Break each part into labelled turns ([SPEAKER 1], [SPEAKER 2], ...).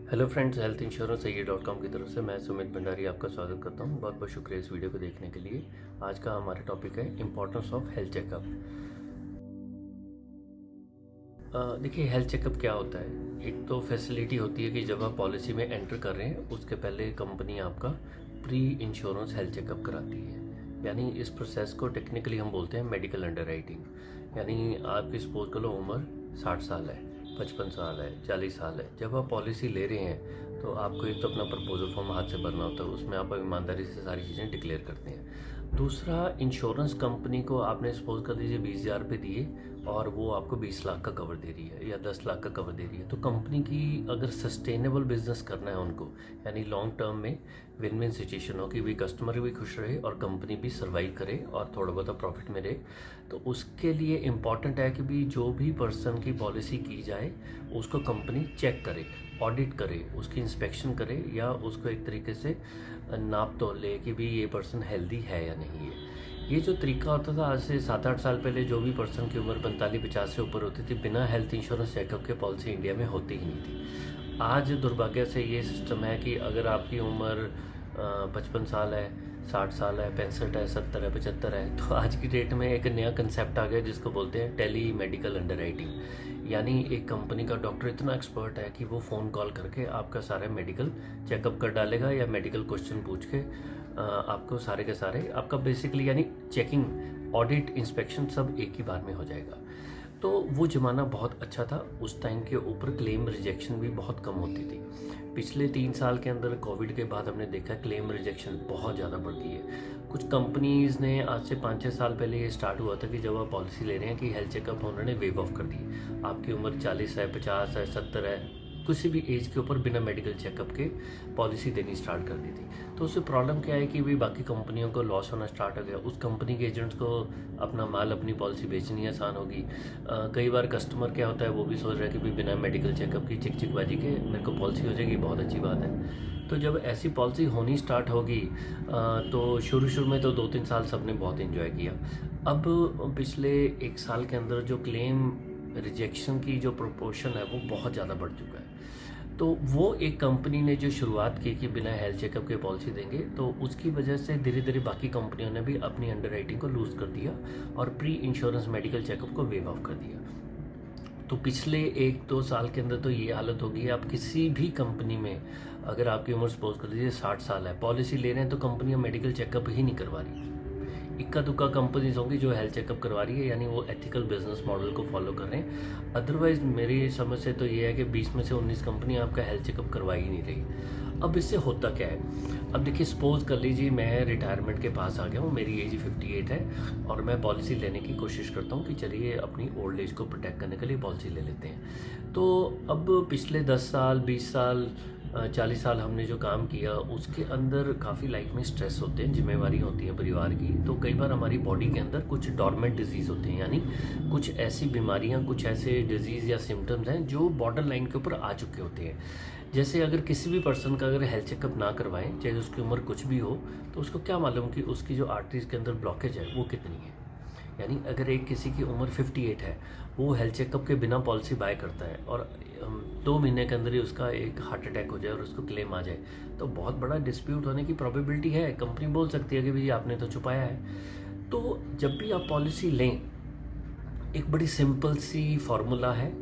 [SPEAKER 1] Hello friends, health insurance सही.com की तरफ से मैं सुमित भंडारी आपका स्वागत करता हूं। बहुत बहुत शुक्रिया इस वीडियो को देखने के लिए। आज का हमारा टॉपिक है इम्पोर्टेंस ऑफ हेल्थ चेकअप। देखिए, हेल्थ चेकअप क्या होता है। एक तो फैसिलिटी होती है कि जब आप पॉलिसी में एंटर कर रहे हैं उसके पहले कंपनी आपका प्री इंश्योरेंस हेल्थ चेकअप कराती है। यानी इस प्रोसेस को टेक्निकली हम बोलते हैं मेडिकल अंडरराइटिंग। यानी आपकी सपोज करो उम्र 60 साल है, 55 साल है, 40 साल है। जब आप पॉलिसी ले रहे हैं तो आपको एक तो अपना प्रपोजल फॉर्म हाथ से भरना होता है, उसमें आप ईमानदारी से सारी चीज़ें डिक्लेयर करते हैं। दूसरा, इंश्योरेंस कंपनी को आपने सपोज कर दीजिए 20,000 रुपये दिए और वो आपको 20 लाख का कवर दे रही है या 10 लाख का कवर दे रही है। तो कंपनी की अगर सस्टेनेबल बिजनेस करना है उनको, यानी लॉन्ग टर्म में विन विन सिचुएशन हो कि भी कस्टमर भी खुश रहे और कंपनी भी सर्वाइव करे और थोड़ा बहुत प्रॉफिट में रहे, तो उसके लिए इम्पॉर्टेंट है कि भी जो भी पर्सन की पॉलिसी की जाए उसको कंपनी चेक करे, ऑडिट करे, उसकी इंस्पेक्शन करे या उसको एक तरीके से नाप तोल ले कि भी ये पर्सन हेल्दी है या नहीं है। ये जो तरीका होता था आज से 7-8 साल पहले, जो भी पर्सन की उम्र 45-50 से ऊपर होती थी, बिना हेल्थ इंश्योरेंस चेकअप के पॉलिसी इंडिया में होती ही नहीं थी। आज दुर्भाग्य से ये सिस्टम है कि अगर आपकी उम्र 55 साल है, 60 साल है, 65 है, 70 है, 75 है, तो आज की डेट में एक नया कंसेप्ट आ गया जिसको बोलते हैं टेली मेडिकल अंडरराइटिंग। यानी एक कंपनी का डॉक्टर इतना एक्सपर्ट है कि वो फ़ोन कॉल करके आपका सारा मेडिकल चेकअप कर डालेगा या मेडिकल क्वेश्चन पूछ के आपको सारे के सारे आपका बेसिकली यानी चेकिंग, ऑडिट, इंस्पेक्शन सब एक ही बार में हो जाएगा। तो वो ज़माना बहुत अच्छा था। उस टाइम के ऊपर क्लेम रिजेक्शन भी बहुत कम होती थी। पिछले 3 साल के अंदर कोविड के बाद हमने देखा क्लेम रिजेक्शन बहुत ज़्यादा बढ़ गई है। कुछ कंपनीज़ ने आज से 5-6 साल पहले ये स्टार्ट हुआ था कि जब आप पॉलिसी ले रहे हैं कि हेल्थ चेकअप उन्होंने वेव ऑफ कर दी। आपकी उम्र 40 है, 50 है, 70 है, किसी भी एज के ऊपर बिना मेडिकल चेकअप के पॉलिसी देनी स्टार्ट कर दी थी। तो उससे प्रॉब्लम क्या है कि भी बाकी कंपनियों को लॉस होना स्टार्ट हो गया। उस कंपनी के एजेंट्स को अपना माल, अपनी पॉलिसी बेचनी आसान होगी। कई बार कस्टमर क्या होता है, वो भी सोच रहा है कि भी बिना मेडिकल चेकअप की चिकचिकबाजी के मेरे को पॉलिसी हो जाएगी, बहुत अच्छी बात है। तो जब ऐसी पॉलिसी होनी स्टार्ट होगी तो शुरू में तो 2-3 साल सबने बहुत इन्जॉय किया। अब पिछले 1 साल के अंदर जो क्लेम रिजेक्शन की जो प्रोपोर्शन है वो बहुत ज़्यादा बढ़ चुका है। तो वो एक कंपनी ने जो शुरुआत की कि बिना हेल्थ चेकअप के पॉलिसी देंगे, तो उसकी वजह से धीरे धीरे बाकी कंपनियों ने भी अपनी अंडरराइटिंग को लूज़ कर दिया और प्री इंश्योरेंस मेडिकल चेकअप को वेव ऑफ कर दिया। तो पिछले 1-2 साल के अंदर तो ये हालत होगी, आप किसी भी कंपनी में अगर आपकी उम्र सपोज कर लीजिए 60 साल है, पॉलिसी ले रहे हैं तो कंपनियां मेडिकल चेकअप ही नहीं करवा रही। इक्का दुक्का कंपनीज होंगी जो हेल्थ चेकअप करवा रही है, यानी वो एथिकल बिजनेस मॉडल को फॉलो कर रहे हैं। अदरवाइज मेरी समझ से तो ये है कि 20 में से 19 कंपनी आपका हेल्थ चेकअप करवा ही नहीं रही। अब इससे होता क्या है, अब देखिए सपोज कर लीजिए मैं रिटायरमेंट के पास आ गया हूँ, मेरी एज 58 है और मैं पॉलिसी लेने की कोशिश करता हूँ कि चलिए अपनी ओल्ड एज को प्रोटेक्ट करने के लिए पॉलिसी ले लेते हैं। तो अब पिछले 10 साल, 20 साल, 40 साल हमने जो काम किया उसके अंदर काफ़ी लाइफ में स्ट्रेस होते हैं, जिम्मेवारी होती है परिवार की। तो कई बार हमारी बॉडी के अंदर कुछ डॉर्मेंट डिजीज़ होते हैं, यानी कुछ ऐसी बीमारियां, कुछ ऐसे डिजीज़ या सिम्टम्स हैं जो बॉर्डर लाइन के ऊपर आ चुके होते हैं। जैसे अगर किसी भी पर्सन का अगर हेल्थ चेकअप ना करवाएं, चाहे उसकी उम्र कुछ भी हो, तो उसको क्या मालूम कि उसकी जो आर्टरीज के अंदर ब्लॉकेज है वो कितनी है। यानी अगर एक किसी की उम्र 58 है, वो हेल्थ चेकअप के बिना पॉलिसी बाय करता है और 2 महीने के अंदर ही उसका एक हार्ट अटैक हो जाए और उसको क्लेम आ जाए, तो बहुत बड़ा डिस्प्यूट होने की प्रोबेबिलिटी है। कंपनी बोल सकती है कि भाई आपने तो छुपाया है। तो जब भी आप पॉलिसी लें, एक बड़ी सिंपल सी फार्मूला है।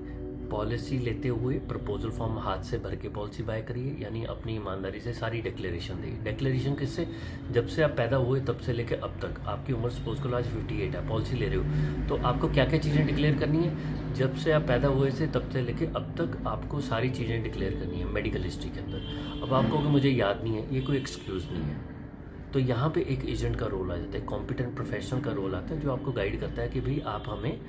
[SPEAKER 1] पॉलिसी लेते हुए प्रपोजल फॉर्म हाथ से भर के पॉलिसी बाय करिए, यानी अपनी ईमानदारी से सारी डिक्लेरेशन दिए। डिक्लेरेशन किससे, जब से आप पैदा हुए तब से लेकर अब तक, आपकी उम्र सपोज करो आज 58 है, पॉलिसी ले रहे हो, तो आपको क्या क्या चीज़ें डिक्लेयर करनी है। जब से आप पैदा हुए से तब से लेकर अब तक आपको सारी चीज़ें डिक्लेयर करनी है मेडिकल हिस्ट्री के अंदर। अब आपको कि मुझे याद नहीं है, ये कोई एक्सक्यूज़ नहीं है। तो यहाँ पे एक एजेंट का रोल आ जाता है, कॉम्पिटेंट प्रोफेशनल का रोल आता है, जो आपको गाइड करता है कि भाई आप हमें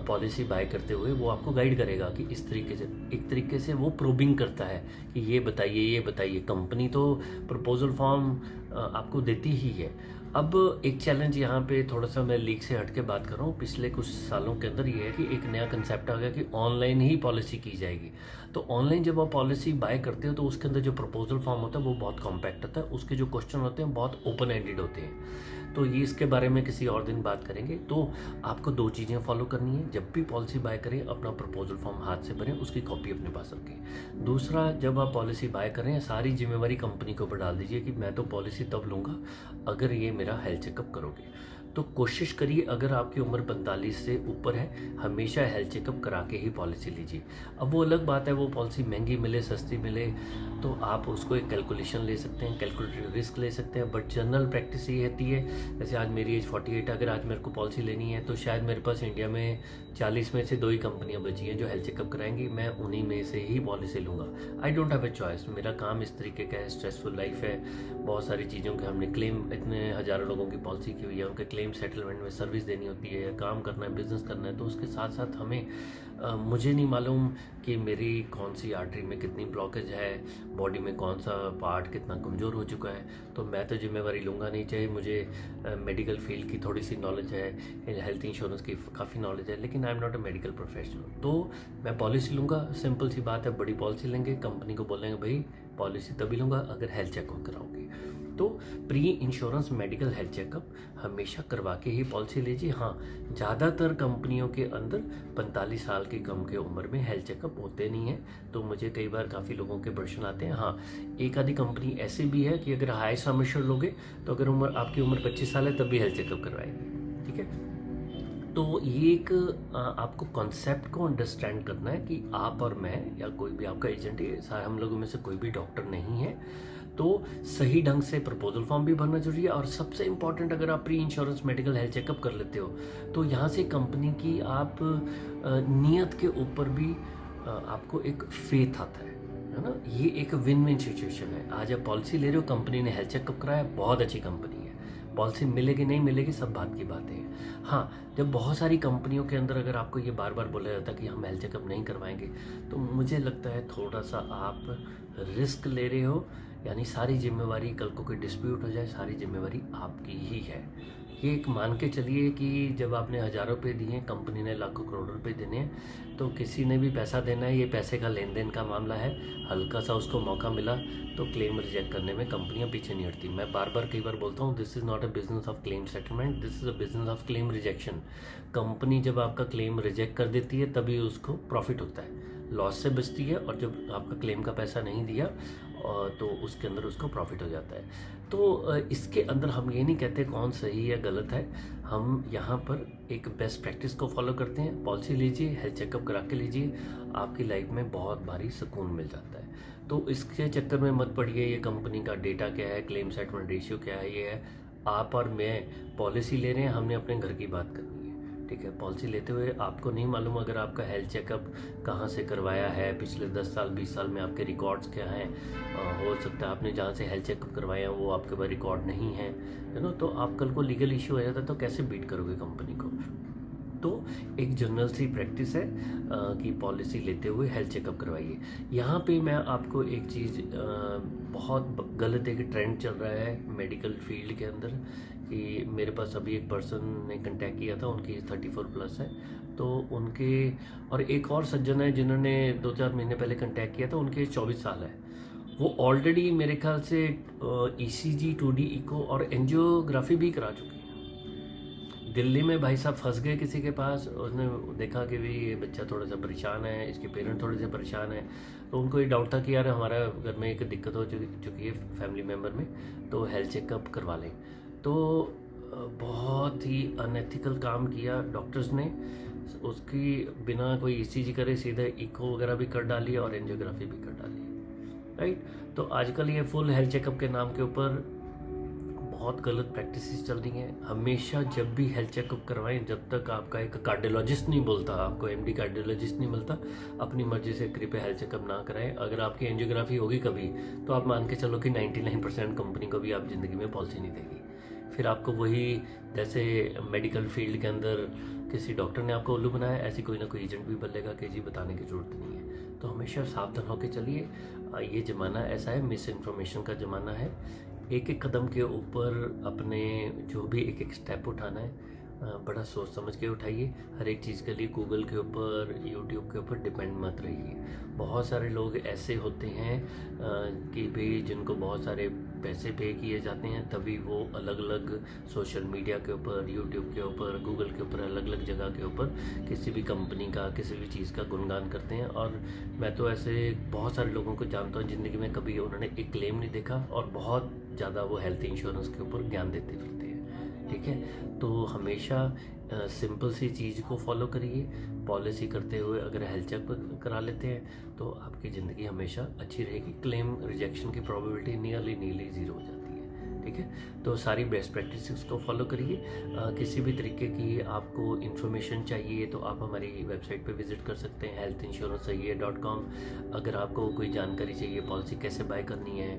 [SPEAKER 1] पॉलिसी बाय करते हुए वो आपको गाइड करेगा कि इस तरीके से, एक तरीके से वो प्रोबिंग करता है कि ये बताइए, ये बताइए। कंपनी तो प्रपोजल फॉर्म आपको देती ही है। अब एक चैलेंज यहाँ पे थोड़ा सा मैं लीक से हट के बात कर रहा हूँ। पिछले कुछ सालों के अंदर ये है कि एक नया कंसेप्ट आ गया कि ऑनलाइन ही पॉलिसी की जाएगी। तो ऑनलाइन जब आप पॉलिसी बाय करते हो तो उसके अंदर जो प्रपोजल फॉर्म होता है वो बहुत कॉम्पैक्ट होता है, उसके जो क्वेश्चन होते हैं बहुत ओपन एंडेड होते हैं। तो ये इसके बारे में किसी और दिन बात करेंगे। तो आपको 2 चीज़ें फॉलो करनी है, जब भी पॉलिसी बाय करें अपना प्रपोजल फॉर्म हाथ से भरें, उसकी कॉपी अपने पास रखें। दूसरा, जब आप पॉलिसी बाय करें सारी जिम्मेवारी कंपनी के ऊपर डाल दीजिए कि मैं तो पॉलिसी तब लूँगा अगर ये मेरा हेल्थ चेकअप करोगे। तो कोशिश करिए, अगर आपकी उम्र 45 से ऊपर है, हमेशा हेल्थ चेकअप करा के ही पॉलिसी लीजिए। अब वो अलग बात है, वो पॉलिसी महंगी मिले सस्ती मिले तो आप उसको एक कैलकुलेशन ले सकते हैं, कैलकुलेटेड रिस्क ले सकते हैं, बट जनरल प्रैक्टिस ये रहती है, जैसे आज मेरी एज 48 है, अगर आज मेरे को पॉलिसी लेनी है तो शायद मेरे पास इंडिया में 40 में से 2 ही कंपनियां बची हैं जो हेल्थ चेकअप कराएंगी, मैं उन्हीं में से ही पॉलिसी लूँगा। I don't have a choice, मेरा काम इस तरीके का है, स्ट्रेसफुल लाइफ है, बहुत सारी चीज़ों के हमने क्लेम, इतने हज़ारों लोगों की पॉलिसी की हुई है, उनके क्लेम सेटलमेंट में सर्विस देनी होती है, काम करना है, बिजनेस करना है, तो उसके साथ साथ हमें मुझे नहीं मालूम कि मेरी कौन सी आर्टरी में कितनी ब्लॉकेज है, बॉडी में कौन सा पार्ट कितना कमज़ोर हो चुका है, तो मैं तो जिम्मेवारी लूँगा नहीं। चाहे मुझे मेडिकल फील्ड की थोड़ी सी नॉलेज है, हेल्थ इंश्योरेंस की काफ़ी नॉलेज है, लेकिन I am not a medical professional. तो मैं पॉलिसी लूँगा, सिंपल सी बात है, बड़ी पॉलिसी लेंगे, कंपनी को बोलेंगे भाई पॉलिसी तभी लूँगा अगर हेल्थ चेकअप कराओगे। तो pre insurance medical health checkup हमेशा करवा के ही पॉलिसी लीजिए। हाँ, ज़्यादातर कंपनियों के अंदर 45 साल की कम के उम्र में हेल्थ चेकअप होते नहीं है, तो मुझे कई बार काफ़ी लोगों के प्रश्न आते हैं। हाँ, एक आधी कंपनी ऐसी भी है कि अगर हाई सम एश्योर्ड लोगे तो अगर आपकी उम्र 25 साल है तब भी हेल्थ चेकअप करवाएगी। ठीक है, तो ये एक आपको कॉन्सेप्ट को अंडरस्टैंड करना है कि आप और मैं या कोई भी आपका एजेंट है, हम लोगों में से कोई भी डॉक्टर नहीं है, तो सही ढंग से प्रपोजल फॉर्म भी भरना जरूरी है। और सबसे इम्पॉर्टेंट, अगर आप pre insurance medical health checkup कर लेते हो तो यहाँ से कंपनी की आप नियत के ऊपर भी आपको एक फेथ आता है ना। ये एक विन विन सिचुएशन है। आज आप पॉलिसी ले रहे हो, कंपनी ने हेल्थ चेकअप कराया, बहुत अच्छी कंपनी है, पॉलिसी मिलेगी नहीं मिलेगी सब बात की बातें हैं। हाँ, जब बहुत सारी कंपनियों के अंदर अगर आपको ये बार बार बोला जाता है कि हम हेल्थ चेकअप नहीं करवाएंगे, तो मुझे लगता है थोड़ा सा आप रिस्क ले रहे हो, यानी सारी जिम्मेवारी, कल को कोई डिस्प्यूट हो जाए सारी जिम्मेवारी आपकी ही है। ये एक मान के चलिए कि जब आपने हज़ारों रुपये दिए, कंपनी ने लाखों करोड़ों रुपए देने हैं, तो किसी ने भी पैसा देना है, ये पैसे का लेन देन का मामला है। हल्का सा उसको मौका मिला तो क्लेम रिजेक्ट करने में कंपनियां पीछे नहीं हटती। मैं बार बार कई बार बोलता हूँ, this is not a business of claim settlement, this is a business of claim rejection. Company जब आपका क्लेम रिजेक्ट कर देती है तभी उसको प्रॉफिट होता है, लॉस से बचती है, और जब आपका क्लेम का पैसा नहीं दिया तो उसके अंदर उसको प्रॉफिट हो जाता है। तो इसके अंदर हम ये नहीं कहते कौन सही या गलत है, हम यहाँ पर एक बेस्ट प्रैक्टिस को फॉलो करते हैं। पॉलिसी लीजिए, हेल्थ चेकअप करा के लीजिए, आपकी लाइफ में बहुत भारी सुकून मिल जाता है। तो इसके चक्कर में मत पड़िए ये कंपनी का डेटा क्या है, क्लेम सेटलमेंट रेशियो क्या है। ये है, आप और मैं पॉलिसी ले रहे हैं, हमने अपने घर की बात करनी है। ठीक है, पॉलिसी लेते हुए आपको नहीं मालूम अगर आपका हेल्थ चेकअप कहाँ से करवाया है, पिछले 10 साल 20 साल में आपके रिकॉर्ड्स क्या हैं। हो सकता है आपने जहाँ से हेल्थ चेकअप करवाया वो आपके पास रिकॉर्ड नहीं है, तो आप कल को लीगल इशू हो जाता है तो कैसे बीट करोगे कंपनी को। तो एक जनरल सी प्रैक्टिस है कि पॉलिसी लेते हुए हेल्थ चेकअप करवाइए। यहाँ पे मैं आपको एक चीज़, बहुत गलत एक ट्रेंड चल रहा है मेडिकल फील्ड के अंदर, कि मेरे पास अभी एक पर्सन ने कांटेक्ट किया था, उनकी 34+ है, तो उनके, और एक और सज्जन है जिन्होंने 2-4 महीने पहले कांटेक्ट किया था, उनके 24 साल है। वो ऑलरेडी मेरे ख्याल से ECG 2D इको और एंजियोग्राफी भी करा चुकी है। दिल्ली में भाई साहब फंस गए किसी के पास, उसने देखा कि भी ये बच्चा थोड़ा सा परेशान है, इसके पेरेंट थोड़े से परेशान है, तो उनको ये डाउट था कि यार हमारा घर में एक दिक्कत हो चुकी है फैमिली मेम्बर में, तो हेल्थ चेकअप करवा लें। तो बहुत ही अनएथिकल काम किया डॉक्टर्स ने, उसकी बिना कोई ECG करे सीधे इको वगैरह भी कर डाली और एंजियोग्राफी भी कर डाली, राइट। तो आजकल ये फुल हेल्थ चेकअप के नाम के ऊपर बहुत गलत प्रैक्टिसेस चल रही हैं। हमेशा जब भी हेल्थ चेकअप करवाएं, जब तक आपका एक कार्डियोलॉजिस्ट नहीं बोलता, आपको MD कार्डियोलॉजिस्ट नहीं मिलता, अपनी मर्जी से कृपया हेल्थ चेकअप ना कराएं। अगर आपकी एंजियोग्राफी होगी कभी, तो आप मान के चलो कि 99% कंपनी को भी आप ज़िंदगी में पॉलिसी नहीं देगी। फिर आपको वही, जैसे मेडिकल फील्ड के अंदर किसी डॉक्टर ने आपको उल्लू बनाया, ऐसी कोई ना कोई एजेंट भी बोलेगा कि जी बताने की ज़रूरत नहीं है। तो हमेशा सावधान होकर चलिए। ये ज़माना ऐसा है, मिस इन्फॉर्मेशन का ज़माना है। एक एक कदम के ऊपर अपने जो भी एक एक स्टेप उठाना है बड़ा सोच समझ के उठाइए। हर एक चीज़ के लिए गूगल के ऊपर, यूट्यूब के ऊपर डिपेंड मत रहिए। बहुत सारे लोग ऐसे होते हैं कि भाई जिनको बहुत सारे पैसे पे किए जाते हैं, तभी वो अलग अलग सोशल मीडिया के ऊपर, यूट्यूब के ऊपर, गूगल के ऊपर, अलग अलग जगह के ऊपर किसी भी कंपनी का, किसी भी चीज़ का गुणगान करते हैं। और मैं तो ऐसे बहुत सारे लोगों को जानता हूँ ज़िंदगी में कभी उन्होंने एक क्लेम नहीं देखा और बहुत ज़्यादा वो हेल्थ इंश्योरेंस के ऊपर ज्ञान देते फिरते हैं। ठीक है, तो हमेशा सिंपल सी चीज़ को फॉलो करिए। पॉलिसी करते हुए अगर हेल्थ चेक करा लेते हैं तो आपकी ज़िंदगी हमेशा अच्छी रहेगी। क्लेम रिजेक्शन की प्रोबेबिलिटी नियरली ज़ीरो हो जाती है। ठीक है, तो सारी बेस्ट प्रैक्टिसेस को फॉलो करिए। किसी भी तरीके की आपको इन्फॉर्मेशन चाहिए तो आप हमारी वेबसाइट पे विजिट कर सकते हैं healthinsurancesahiye.com। अगर आपको कोई जानकारी चाहिए, पॉलिसी कैसे बाय करनी है,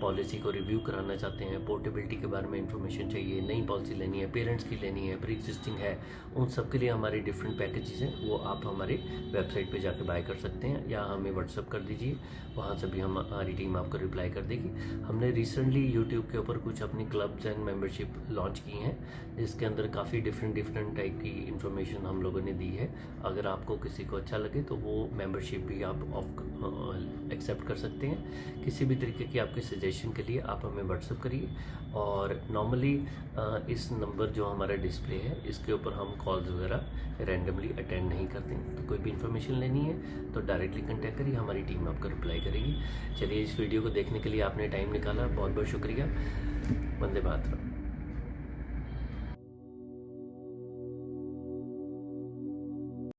[SPEAKER 1] पॉलिसी को रिव्यू कराना चाहते हैं, पोर्टेबिलिटी के बारे में इन्फॉर्मेशन चाहिए, नई पॉलिसी लेनी है, पेरेंट्स की लेनी है, प्री एग्जिस्टिंग है, उन सब के लिए हमारे डिफरेंट पैकेजेस हैं, वो आप हमारे वेबसाइट पे जाके बाय कर सकते हैं या हमें व्हाट्सअप कर दीजिए। वहाँ से भी हमारी टीम आपको रिप्लाई कर देगी। हमने रिसेंटली यूट्यूब के ऊपर कुछ अपनी क्लब्स एंड मेंबरशिप लॉन्च की हैं, जिसके अंदर काफ़ी डिफरेंट टाइप की इन्फॉर्मेशन हम लोगों ने दी है। अगर आपको किसी को अच्छा लगे तो वो मेंबरशिप भी आप एक्सेप्ट कर सकते हैं। किसी भी तरीके की आपकी सजेशन के लिए आप हमें व्हाट्सअप करिए। और नॉर्मली इस नंबर जो हमारा डिस्प्ले है इसके ऊपर हम कॉल्स वगैरह रैंडमली अटेंड नहीं करते हैं। तो कोई भी इन्फॉर्मेशन लेनी है तो डायरेक्टली कांटेक्ट करिए, हमारी टीम आपको रिप्लाई करेगी। चलिए, इस वीडियो को देखने के लिए आपने टाइम निकाला, बहुत बहुत शुक्रिया। वंदे मातरम।